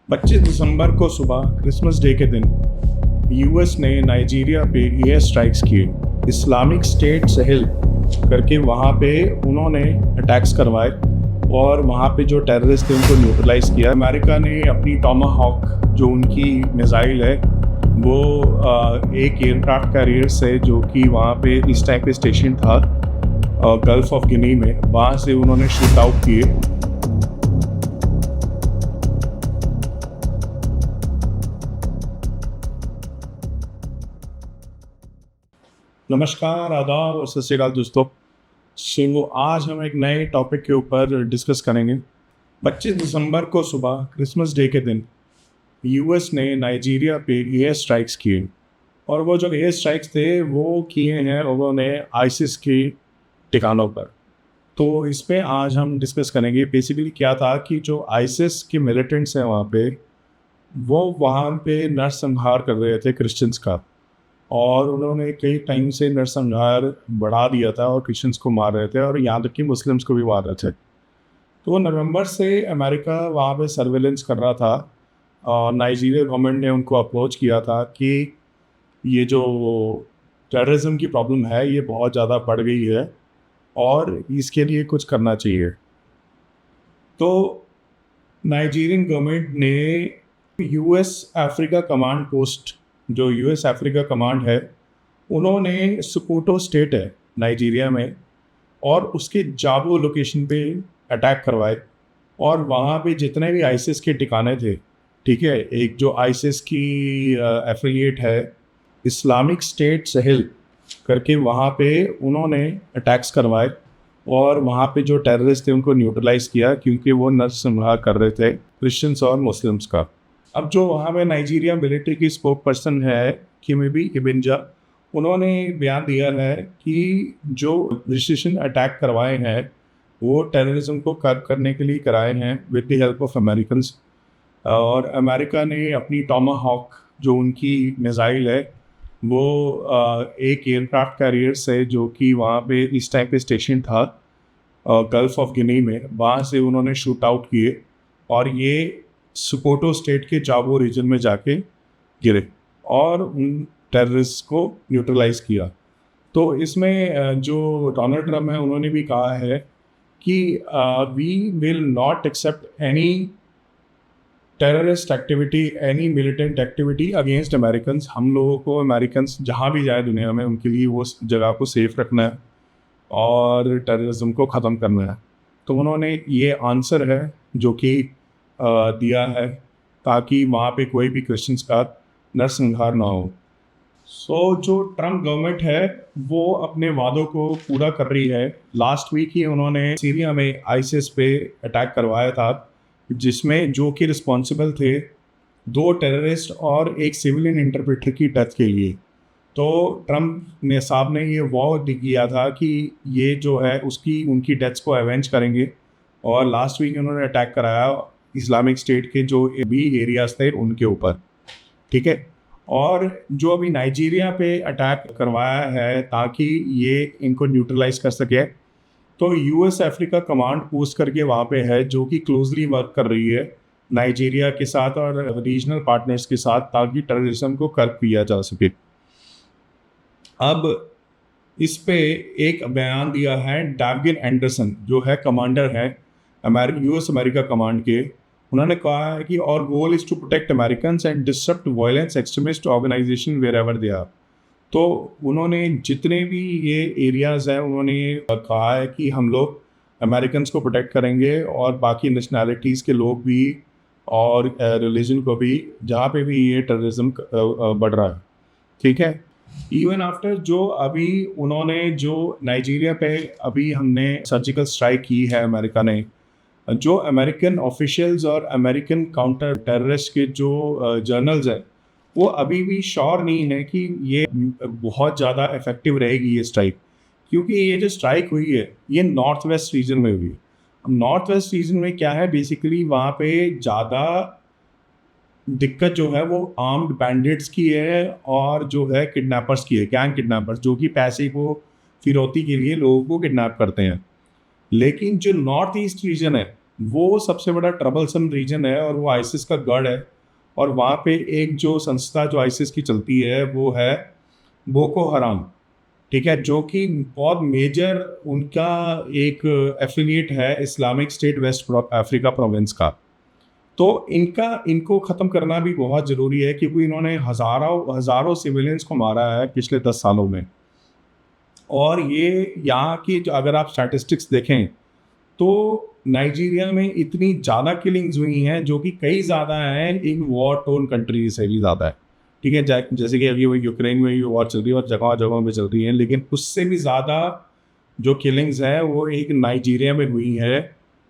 25 दिसंबर को सुबह Christmas day के दिन यूएस ने नाइजीरिया पे एयर स्ट्राइक्स किए। इस्लामिक स्टेट सहल करके वहाँ पे उन्होंने अटैक्स करवाए और वहाँ पे जो टेररिस्ट थे उनको न्यूट्रलाइज किया। अमेरिका ने अपनी टॉमाहॉक जो उनकी मिसाइल है वो एक एयरक्राफ्ट कैरियर से जो कि वहाँ पे इस टाइप पे स्टेशन था गल्फ ऑफ गिनी में, वहाँ से उन्होंने शूट आउट किए। नमस्कार, आदाब और सत श्री अकाल दोस्तों। आज हम एक नए टॉपिक के ऊपर डिस्कस करेंगे। 25 दिसंबर को सुबह क्रिसमस डे के दिन यूएस ने नाइजीरिया पे एयर स्ट्राइक्स किए और वो जो एयर स्ट्राइक्स थे वो किए हैं उन्होंने आईसिस के ठिकानों पर। तो इस पे आज हम डिस्कस करेंगे बेसिकली क्या था कि जो आईसिस के मिलिटेंट्स हैं वो वहाँ पे नरसंहार कर रहे थे क्रिश्चियंस का, और उन्होंने कई टाइम से नरसंहार बढ़ा दिया था और क्रिश्चियंस को मार रहे थे और यहाँ तक कि मुस्लिम्स को भी मार रहे थे। तो नवंबर से अमेरिका वहाँ पे सर्वेलेंस कर रहा था और नाइजीरिया गवर्नमेंट ने उनको अप्रोच किया था कि ये जो टेररिज्म की प्रॉब्लम है ये बहुत ज़्यादा बढ़ गई है और इसके लिए कुछ करना चाहिए। तो नाइजीरियन गवर्नमेंट ने यूएस अफ्रीका कमांड पोस्ट, जो यूएस अफ्रीका कमांड है, उन्होंने सुकोटो स्टेट है नाइजीरिया में और उसके जाबो लोकेशन पे अटैक करवाए और वहाँ पे जितने भी आईसिस के ठिकाने थे, ठीक है, एक जो आईसिस की एफिलिएट है इस्लामिक स्टेट सहल करके, वहाँ पे उन्होंने अटैक्स करवाए और वहाँ पे जो टेररिस्ट थे उनको न्यूट्रलाइज किया क्योंकि वो नरसंहार कर रहे थे क्रिश्चियंस और मुस्लिम्स का। अब जो वहाँ पे नाइजीरिया मिलिट्री की स्पोक पर्सन है किमेबी इबिंजा, उन्होंने बयान दिया है कि जो प्रिसिशन अटैक करवाए हैं वो टेररिज्म को कर्ब करने के लिए कराए हैं with the help of Americans. और अमेरिका ने अपनी टॉमाहॉक जो उनकी मिसाइल है वो एक एयरक्राफ्ट कैरियर से जो कि वहाँ पे इस टाइप पे स्टेशन था गल्फ ऑफ गिनी में, वहाँ से उन्होंने शूट आउट किए और ये सुकोटो स्टेट के जाबो रीजन में जाके गिरे और उन टेररिस्ट को न्यूट्रलाइज किया। तो इसमें जो डोनाल्ड ट्रम्प है उन्होंने भी कहा है कि we will not accept any terrorist activity, any militant activity against Americans. हम लोगों को अमेरिकन्स जहाँ भी जाए दुनिया में उनके लिए वो जगह को सेफ रखना है और टेररिज्म को ख़त्म करना है। तो उन्होंने ये आंसर है जो कि दिया है ताकि वहाँ पे कोई भी क्रिश्चियंस का नरसंहार ना हो। जो ट्रम्प गवर्नमेंट है वो अपने वादों को पूरा कर रही है। लास्ट वीक ही उन्होंने सीरिया में आईसिस पे अटैक करवाया था जिसमें जो कि रिस्पॉन्सिबल थे 2 टेररिस्ट और एक सिविलियन इंटरप्रेटर की डेथ के लिए। तो ट्रम्प ने साहब ने ये वॉर किया था कि ये जो है उनकी डेथ्स को अवेंज करेंगे और लास्ट वीक उन्होंने अटैक कराया इस्लामिक स्टेट के जो भी एरियाज थे उनके ऊपर, ठीक है। और जो अभी नाइजीरिया पे अटैक करवाया है ताकि ये इनको न्यूट्रलाइज कर सके, तो यूएस अफ्रीका कमांड पोस्ट करके वहाँ पे है जो कि क्लोजली वर्क कर रही है नाइजीरिया के साथ और रीजनल पार्टनर्स के साथ ताकि टेररिज्म को कर्ब किया जा सके। अब इस पे एक बयान दिया है डैविड एंडरसन जो है कमांडर है यूएस अमेरिका कमांड के। उन्होंने कहा है कि our goal is to protect American and disrupt violence extremist organization wherever they are. तो उन्होंने जितने भी ये एरियाज़ हैं उन्होंने कहा है कि हम लोग अमेरिकन्स को प्रोटेक्ट करेंगे और बाकी नेशनैलिटीज़ के लोग भी और रिलीजन को भी जहाँ पे भी ये टेररिज्म बढ़ रहा है, ठीक है। इवन आफ्टर जो अभी उन्होंने जो नाइजीरिया पे अभी हमने सर्जिकल स्ट्राइक की है अमेरिका ने, जो अमेरिकन ऑफिशियल्स और अमेरिकन काउंटर टेररिस्ट के जो जर्नल्स हैं वो अभी भी श्योर नहीं है कि ये बहुत ज़्यादा इफेक्टिव रहेगी ये स्ट्राइक, क्योंकि ये जो स्ट्राइक हुई है ये नॉर्थ वेस्ट रीजन में हुई है। अब नॉर्थ वेस्ट रीजन में क्या है, बेसिकली वहाँ पे ज़्यादा दिक्कत जो है वो आर्म्ड बैंडिट्स की है और जो है किडनैपर्स की है, गैंग किडनैपर्स जो कि पैसे को फिरौती के लिए लोगों को किडनैप करते हैं। लेकिन जो नॉर्थ ईस्ट रीजन है वो सबसे बड़ा ट्रबलसम रीजन है और वो आइसिस का गढ़ है। और वहाँ पे एक जो संस्था जो आइसिस की चलती है वो है बोको हराम, ठीक है, जो कि बहुत मेजर उनका एक एफिलिएट है Islamic State West Africa Province का। तो इनको ख़त्म करना भी बहुत ज़रूरी है क्योंकि इन्होंने हज़ारों हज़ारों सिविलियंस को मारा है पिछले 10 सालों में। और ये यहाँ की जो अगर आप स्टैटिस्टिक्स देखें तो नाइजीरिया में इतनी ज़्यादा किलिंग्स हुई हैं जो कि कई ज़्यादा हैं इन वॉर टोन कंट्रीज से भी ज़्यादा है, ठीक है। जैसे कि अभी वो यूक्रेन में भी वॉर चल रही है और जगह जगहों में चल रही है, लेकिन उससे भी ज़्यादा जो किलिंग्स हैं वो एक नाइजीरिया में हुई है,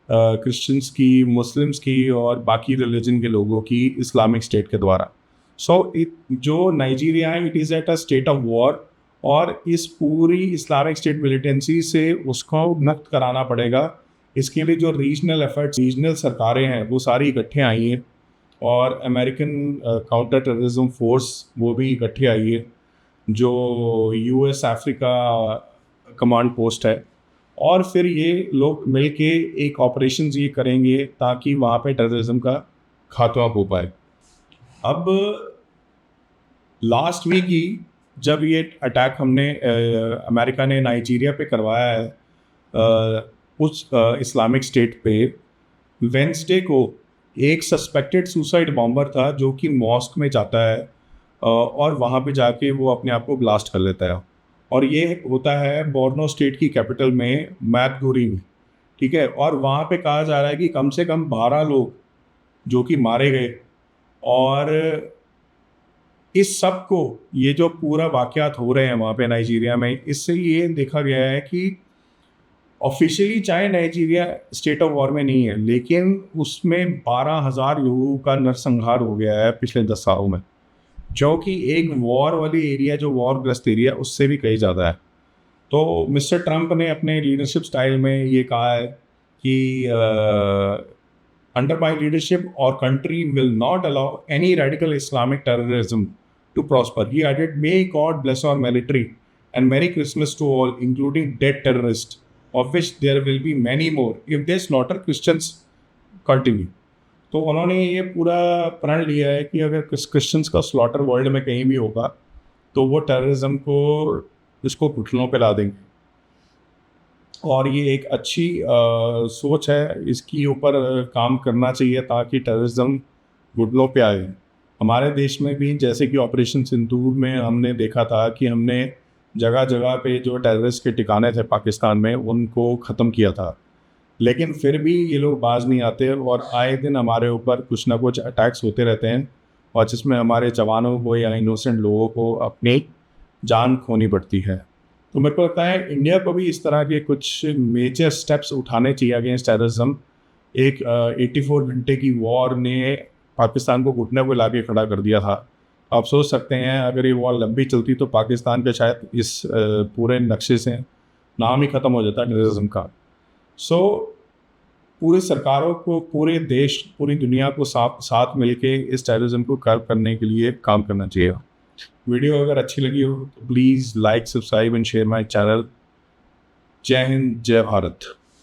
क्रिश्चियंस की, मुस्लिम्स की और बाकी रिलीजन के लोगों की इस्लामिक स्टेट के द्वारा। जो नाइजीरिया है it is at a state of war, और इस पूरी इस्लामिक स्टेट मिलिटेंसी से उसको नष्ट कराना पड़ेगा। इसके लिए जो रीजनल एफर्ट्स, रीजनल सरकारें हैं वो सारी इकट्ठे आई हैं, और अमेरिकन काउंटर टेररिज्म फोर्स वो भी इकट्ठे आई है, जो यूएस अफ्रीका कमांड पोस्ट है। और फिर ये लोग मिलके एक ऑपरेशन ये करेंगे ताकि वहाँ पे टेररिज्म का खात्मा हो पाए। अब लास्ट वीक ही जब ये अटैक हमने अमेरिका ने नाइजीरिया पे करवाया है, उस इस्लामिक स्टेट पे, वेंसडे को एक सस्पेक्टेड सुसाइड बॉम्बर था जो कि मॉस्क में जाता है और वहाँ पे जाके वो अपने आप को ब्लास्ट कर लेता है। और ये होता है बोर्नो स्टेट की कैपिटल में मैदगुरी में, ठीक है। और वहाँ पे कहा जा रहा है कि कम से कम 12 लोग जो कि मारे गए। और इस सब को, ये जो पूरा वाक़यात हो रहे हैं वहाँ पे नाइजीरिया में, इससे ये देखा गया है कि ऑफिशियली चाहे नाइजीरिया स्टेट ऑफ वॉर में नहीं है, लेकिन उसमें 12,000 लोगों का नरसंहार हो गया है पिछले 10 सालों में, जो कि एक वॉर वाली एरिया, जो वॉर ग्रस्त एरिया, उससे भी कहीं ज़्यादा है। तो मिस्टर ट्रंप ने अपने लीडरशिप स्टाइल में ये कहा है कि under my leadership our country will not allow any radical Islamic terrorism to prosper. He added, may God bless our military and merry Christmas to all including dead terrorist of which there will be many more if they slaughter Christians continue। तो उन्होंने ये पूरा प्रण लिया है कि अगर Christians का स्लॉटर वर्ल्ड में कहीं भी होगा तो वो टेररिज्म को, इसको घुटनों पे ला देंगे। और ये एक अच्छी सोच है, इसके ऊपर काम करना चाहिए ताकि टेररिज्म घुटनों पे आए। हमारे देश में भी जैसे कि ऑपरेशन सिंदूर में हमने देखा था कि हमने जगह जगह पे जो टेररिस्ट के ठिकाने थे पाकिस्तान में उनको ख़त्म किया था, लेकिन फिर भी ये लोग बाज नहीं आते और आए दिन हमारे ऊपर कुछ ना कुछ अटैक्स होते रहते हैं, और जिसमें हमारे जवानों को या इनोसेंट लोगों को अपनी जान खोनी पड़ती है। तो मेरे को लगता है इंडिया को भी इस तरह के कुछ मेजर स्टेप्स उठाने चाहिए अगेंस्ट टेररिज्म। एक 84 घंटे की वॉर ने पाकिस्तान को घुटने को ला के खड़ा कर दिया था। आप सोच सकते हैं अगर ये वॉर लंबी चलती तो पाकिस्तान का शायद इस पूरे नक्शे से नाम ही ख़त्म हो जाता टेररिज्म का। सो पूरी सरकारों को, पूरे देश, पूरी दुनिया को साथ मिलके इस टेररिज्म को कर्व करने के लिए काम करना चाहिए। वीडियो अगर अच्छी लगी हो तो please like, subscribe and share my channel. जय हिंद, जय भारत।